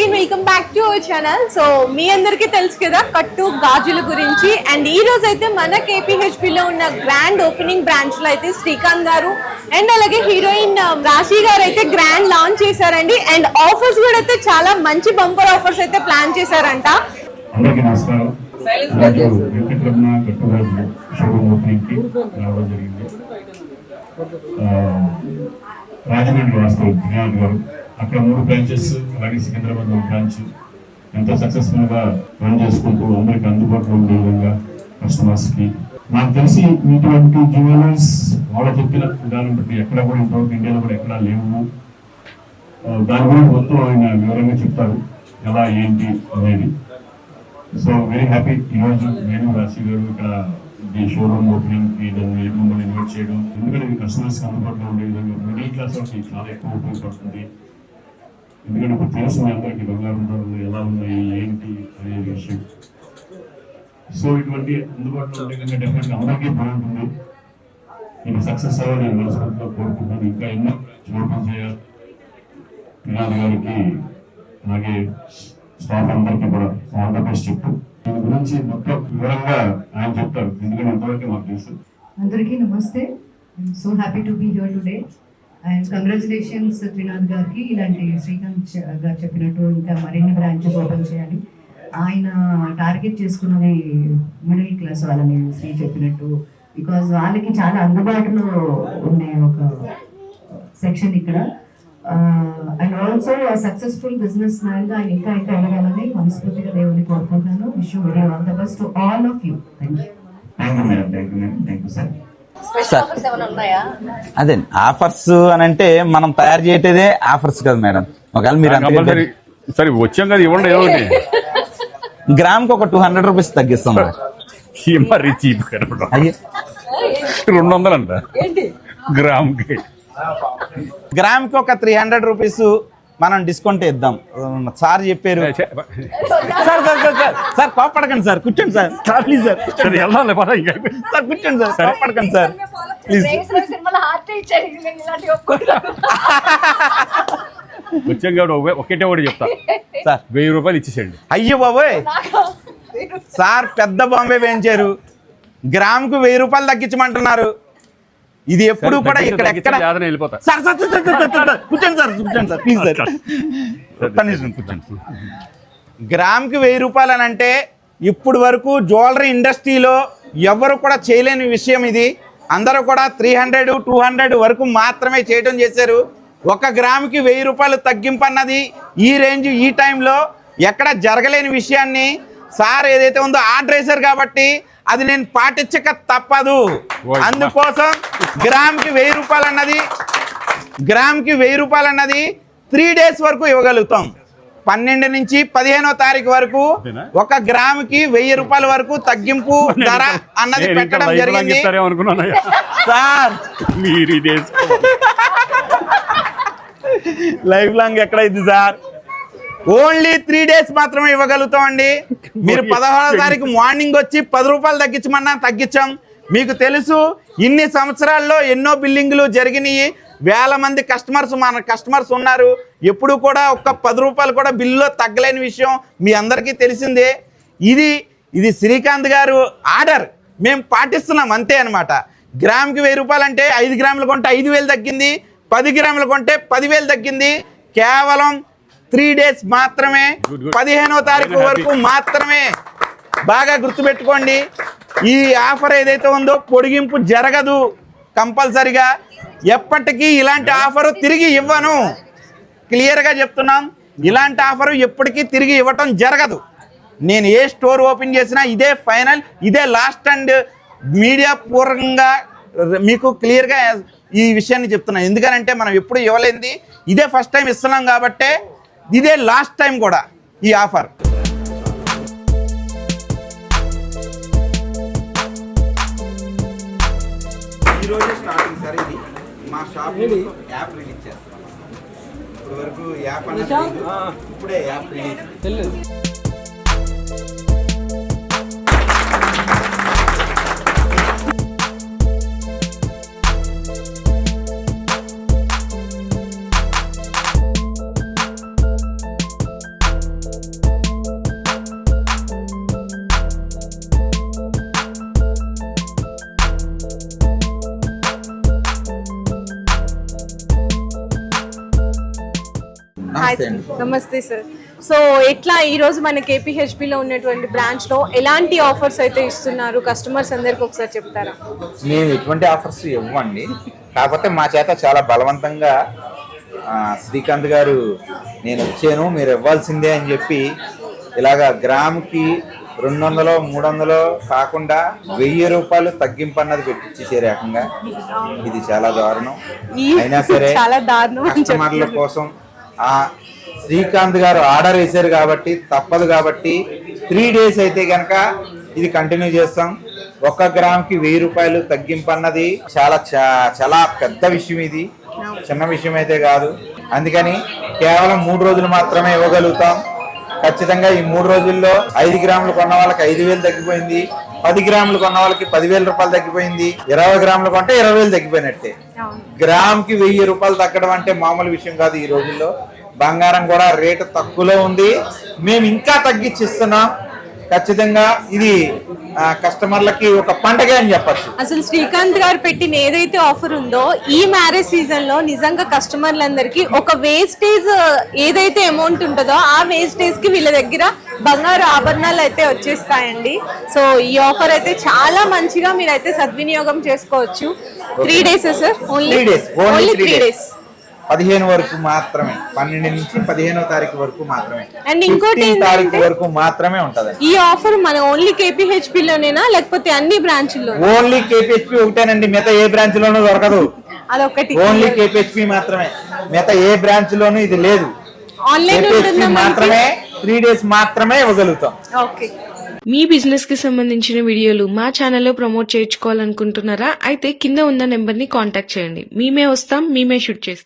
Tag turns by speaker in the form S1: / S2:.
S1: Again welcome back to our channel. So మీ అందరికీ తెలుసు కదా కట్టు గాజుల గురించి. అండ్ ఈ రోజు అయితే మన KPHP లో ఉన్న గ్రాండ్ ఓపెనింగ్ బ్రాంచ్ లో అయితే శ్రీకాంత్ గారు అండ్ అలాగే హీరోయిన్ రాశి గారు అయితే గ్రాండ్ లాంచ్ చేశారండి. అండ్ ఆఫర్స్ కూడా అయితే చాలా మంచి బంపర్ ఆఫర్స్ అయితే ప్లాన్ చేశారంట.
S2: అందరికీ నమస్కారం. వెంకటరమణ గట్టురాజు షోరూమ్ ఓపెనింగ్ కి రావడం జరిగింది. రాజమండ్రి వాస్తవ జ్ఞాన్ గారు అక్కడ 3 బ్రాంచెస్, అలాగే సికింద్రాబాద్ బ్రాంచ్ ఎంతో సక్సెస్ఫుల్ గా రన్ చేసుకుంటూ అందరికి అందుబాటులో ఉండే విధంగా కస్టమర్స్ కి. నాకు తెలిసి ఇటువంటి జ్యువెలర్స్ వాళ్ళ చెప్పిన విధానం బట్టి ఎక్కడ కూడా ఇంతవరకు ఇండియాలో కూడా ఎక్కడా లేవు. దాని గురించి మొత్తం ఆయన వివరంగా చెప్తారు ఎలా ఏంటి అనేది. సో వెరీ హ్యాపీ ఈరోజు నేను రాశి గారు ఇక్కడ ఈ షోరూమ్ ఓపెనింగ్ కి మమ్మల్ని ఇన్వైట్ చేయడం. ఎందుకంటే ఇది కస్టమర్స్ కి అందుబాటులో ఉండే విధంగా మిడిల్ క్లాస్ వాళ్ళకి చాలా ఎక్కువ ఉపయోగపడుతుంది. ఎందుకంటే ఇప్పుడు తెలుసు మీ అందరికీ బంగారం ధరలు ఎలా ఉన్నాయి ఏంటి అనే విషయం. సో ఇటువంటి అందుబాటులో ఉండే విధంగా డెఫినెట్ గా అందరికీ బాగుంటుంది. ఇది సక్సెస్ అవ్వాలి నేను మనస్ఫూర్తిగా కోరుకుంటున్నాను. ఇంకా ఎన్నో ఓపెన్ చేయాలి. వినాయక్ గారికి అలాగే స్టాఫ్ అందరికీ కూడా ఆల్ ద బెస్ట్ చెప్తూ దీని గురించి మొత్తం వివరంగా ఆయన చెప్తారు. ఎందుకంటే అంతవరకు మాకు తెలుసు.
S3: అందరికీ నమస్తే. I'm so happy to be here today and congratulations Trinath గారికి. ఇలాంటి శ్రీకాంత్ గారు చెప్పినట్టు ఇంకా మరిన్ని బ్రాంచెస్ ఓపెన్ చేయాలి. ఆయన టార్గెట్ చేసుకున్నది మిడిల్ క్లాస్ వాళ్ళని శ్రీ చెప్పినట్టు, బికాజ్ వాళ్ళకి చాలా అందుబాటులో ఉండే ఒక సెక్షన్ ఇక్కడ. And also successful business man గా ఇంకా ఇంకా ఎదగాలని మనస్ఫూర్తిగా దేవుని కోరుకుంటున్నాను. Wish you very all the best to all of you. Thank you.
S2: Thank you sir.
S4: అదే ఆఫర్స్ అని అంటే మనం తయారు చేయటదే ఆఫర్స్ కదా మేడం. ఒకవేళ మీరు
S5: సరే వచ్చాం కదా ఇవ్వండి. ఏమండి
S4: గ్రామ్ కి ఒక 200 రూపీస్ తగ్గిస్తాం.
S5: మరీ చీప్ 200 అంట గ్రామ్ కి.
S4: గ్రామ్ కి ఒక 300 రూపీస్ మనం డిస్కౌంట్ ఇద్దాం. సార్ చెప్పారు. సార్ కోపడకండి సార్, కూర్చోండి సార్. ప్లీజ్ సార్ సార్ కూర్చోండి సార్, కోపడకండి సార్ ప్లీజ్.
S5: వచ్చాం కాబట్టి ఒకటే ఒకటి చెప్తా సార్, 1000 రూపాయలు ఇచ్చేసేయండి.
S4: అయ్యో బాబోయ్, సార్ పెద్ద బాంబే వేయించారు. గ్రామ్ కు 1000 రూపాయలు తగ్గించమంటున్నారు. ఇది ఎప్పుడు కూడా ఇక్కడ ఎక్కడ
S5: వెళ్ళిపోతా.
S4: సార్ సార్ కూర్చోండి సార్, కూర్చోండి సార్ ప్లీజ్ సార్, కూర్చోండి. గ్రామ్ కి 1000 రూపాయలు అని అంటే ఇప్పుడు వరకు జ్యువెలరీ ఇండస్ట్రీలో ఎవరు కూడా చేయలేని విషయం ఇది. అందరూ కూడా 300, 200 వరకు మాత్రమే చేయడం చేశారు. 1 గ్రాముకి 1000 రూపాయలు తగ్గింపు అన్నది ఈ రేంజ్ ఈ టైంలో ఎక్కడ జరగలేని విషయాన్ని సార్ ఏదైతే ఉందో ఆర్డర్ వేశారు కాబట్టి అది నేను పాటించక తప్పదు. అందుకోసం గ్రామ్కి 1000 రూపాయలు అన్నది 3 డేస్ వరకు ఇవ్వగలుగుతాం. 12 నుంచి 15వ తారీఖు వరకు 1 గ్రాముకి 1000 రూపాయల వరకు తగ్గింపు ధర అన్నది పెట్టడం జరిగింది. సార్ లైఫ్ లాంగ్ ఎక్కడైంది సార్, ఓన్లీ 3 డేస్ మాత్రమే ఇవ్వగలుగుతాం అండి. మీరు 16వ తారీఖు మార్నింగ్ వచ్చి 10 రూపాయలు తగ్గించమన్నా తగ్గించాం. మీకు తెలుసు ఇన్ని సంవత్సరాల్లో ఎన్నో బిల్లింగ్లు జరిగినాయి. వేల మంది మన కస్టమర్స్ ఉన్నారు. ఎప్పుడు కూడా ఒక్క 10 రూపాయలు కూడా బిల్లులో తగ్గలేని విషయం మీ అందరికీ తెలిసిందే. ఇది శ్రీకాంత్ గారు ఆర్డర్, మేము పాటిస్తున్నాం అంతే అనమాట. గ్రామ్కి 1000 రూపాయలు అంటే 5 గ్రాములు కొంటే 5000 తగ్గింది, 10 గ్రాములు కొంటే 10,000 తగ్గింది. కేవలం 3 డేస్ మాత్రమే, 15వ తారీఖు వరకు మాత్రమే. బాగా గుర్తుపెట్టుకోండి, ఈ ఆఫర్ ఏదైతే ఉందో పొడిగింపు జరగదు. కంపల్సరిగా ఎప్పటికీ ఇలాంటి ఆఫరు తిరిగి ఇవ్వను. క్లియర్గా చెప్తున్నాం, ఇలాంటి ఆఫరు ఎప్పటికీ తిరిగి ఇవ్వటం జరగదు. నేను ఏ స్టోర్ ఓపెన్ చేసినా ఇదే ఫైనల్, ఇదే లాస్ట్. అండ్ మీడియా పూర్వకంగా మీకు క్లియర్గా ఈ విషయాన్ని చెప్తున్నాను. ఎందుకనంటే మనం ఎప్పుడు ఇవ్వలేంది, ఇదే ఫస్ట్ టైం ఇస్తున్నాం కాబట్టి ఇదే లాస్ట్ టైం కూడా ఈ ఆఫర్. ఈరోజు స్టార్టింగ్ సార్, ఇది మా షాప్ యాప్ రిలీజ్ చేస్తాం. ఇప్పుడు వరకు యాప్ అనేది ఇప్పుడే యాప్ రిలీజ్.
S6: నమస్తే అండి.
S1: నమస్తే సార్. సో ఎట్లా ఈ రోజు మన KPHP లో ఉన్నటువంటి బ్రాంచ్ లో ఎలాంటి ఆఫర్స్ అయితే ఇస్తున్నారు కస్టమర్స్ అందరికి ఒకసారి చెప్తారా?
S6: మేము ఎటువంటి ఆఫర్స్ ఇవ్వండి, కాకపోతే మా చేత చాలా బలవంతంగా శ్రీకాంత్ గారు నేను వచ్చాను మీరు ఇవ్వాల్సిందే అని చెప్పి ఇలాగా గ్రాముకి 200 300 కాకుండా 1000 రూపాయలు తగ్గింపు అన్నది పెట్టించేసారు ఏకంగా. ఇది చాలా దారుణం. అయినా సరే
S1: చాలా దారుణం అని
S6: కస్టమర్ల కోసం ఆ శ్రీకాంత్ గారు ఆర్డర్ వేశారు కాబట్టి తప్పదు కాబట్టి 3 days అయితే గనక ఇది కంటిన్యూ చేస్తాం. 1 గ్రామ్కి 1000 రూపాయలు తగ్గింపు అన్నది చాలా పెద్ద విషయం. ఇది చిన్న విషయం అయితే కాదు. అందుకని కేవలం 3 రోజులు మాత్రమే ఇవ్వగలుగుతాం. ఖచ్చితంగా ఈ 3 రోజుల్లో 5 గ్రాములు కొన్న వాళ్ళకి 5000 తగ్గిపోయింది, 10 గ్రాములు కొన్న వాళ్ళకి 10,000 రూపాయలు తగ్గిపోయింది, 20 గ్రాములు కొంటే 20,000 తగ్గిపోయినట్టే. గ్రామ్కి 1000 రూపాయలు తగ్గడం అంటే మామూలు విషయం కాదు. ఈ రోజుల్లో బంగారం కూడా రేటు తక్కువలో ఉంది, మేము ఇంకా తగ్గించిస్తున్నాం. ఖచ్చితంగా ఇది కస్టమర్లకి ఒక పండగ అని చెప్పచ్చు.
S1: అసలు శ్రీకాంత్ గారు పెట్టిన ఏదైతే ఆఫర్ ఉందో ఈ మ్యారేజ్ సీజన్ లో నిజంగా కస్టమర్లందరికీ ఒక వేస్టేజ్ ఏదైతే అమౌంట్ ఉంటుందో ఆ వేస్టేజ్ కి వీళ్ళ దగ్గర బంగారు ఆభరణాలు అయితే వచ్చేస్తాయండి. సో ఈ ఆఫర్ అయితే చాలా మంచిగా మీరైతే సద్వినియోగం చేసుకోవచ్చు. 3 days సార్, ఓన్లీ 3 days
S6: 15 వరకు మాత్రమే, 12 నుంచి 15వ తారీఖు వరకు మాత్రమే,
S1: అండ్ ఇంకోటి
S6: 15 తారీఖు వరకు మాత్రమే ఉంటది.
S1: ఈ ఆఫర్ మన ఓన్లీ KPHP లోనేనా లేకపోతే అన్ని బ్రాంచ్ల్లో?
S6: ఓన్లీ KPHP ఒకటేనండి, మిగతా ఏ బ్రాంచ్ లోనూ దొరకదు.
S1: అదొకటి
S6: ఓన్లీ KPHP మాత్రమే, మిగతా ఏ బ్రాంచ్ లోనూ ఇది లేదు.
S1: ఆన్లైన్
S6: KPHP మాత్రమే 3 days మాత్రమే ఇవ్వగలుగుతాం.
S1: ఓకే.
S7: మీ బిజినెస్ కి సంబంధించిన వీడియోలు మా ఛానల్లో ప్రమోట్ చేయించుకోవాలనుకుంటున్నారా? అయితే కింద ఉన్న నెంబర్ ని కాంటాక్ట్ చేయండి. మేమే వస్తాం, మేమే షూట్ చేస్తాం.